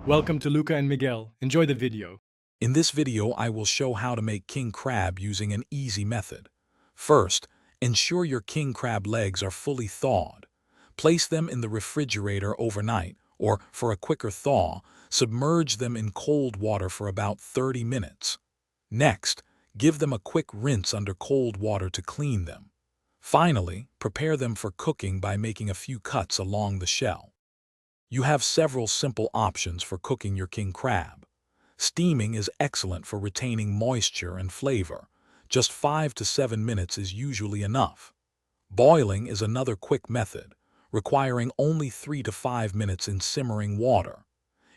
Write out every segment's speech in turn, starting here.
Welcome to Luca and Miguel. Enjoy the video. In this video, I will show how to make king crab using an easy method. First, ensure your king crab legs are fully thawed. Place them in the refrigerator overnight, or for a quicker thaw, submerge them in cold water for about 30 minutes. Next, give them a quick rinse under cold water to clean them. Finally, prepare them for cooking by making a few cuts along the shell. You have several simple options for cooking your king crab. Steaming is excellent for retaining moisture and flavor. Just 5 to 7 minutes is usually enough. Boiling is another quick method, requiring only 3 to 5 minutes in simmering water.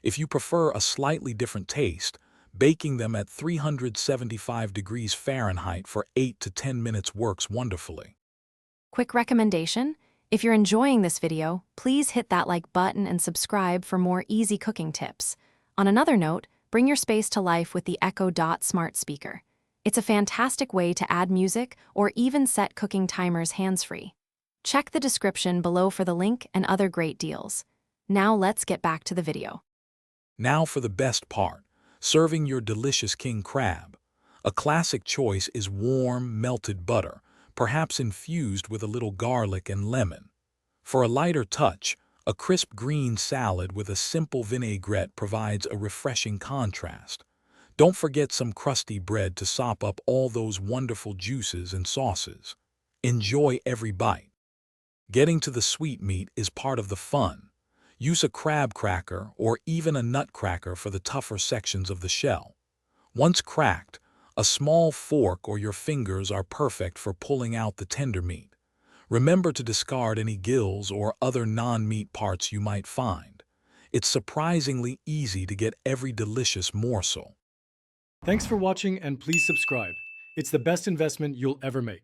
If you prefer a slightly different taste, baking them at 375 degrees Fahrenheit for 8 to 10 minutes works wonderfully. Quick recommendation: if you're enjoying this video, please hit that like button and subscribe for more easy cooking tips. On another note, bring your space to life with the Echo Dot smart speaker. It's a fantastic way to add music or even set cooking timers hands-free. Check the description below for the link and other great deals. Now let's get back to the video. Now for the best part, serving your delicious king crab. A classic choice is warm, melted butter, perhaps infused with a little garlic and lemon. For a lighter touch, a crisp green salad with a simple vinaigrette provides a refreshing contrast. Don't forget some crusty bread to sop up all those wonderful juices and sauces. Enjoy every bite. Getting to the sweetmeat is part of the fun. Use a crab cracker or even a nut cracker for the tougher sections of the shell. Once cracked, a small fork or your fingers are perfect for pulling out the tender meat. Remember to discard any gills or other non-meat parts you might find. It's surprisingly easy to get every delicious morsel. Thanks for watching and please subscribe. It's the best investment you'll ever make.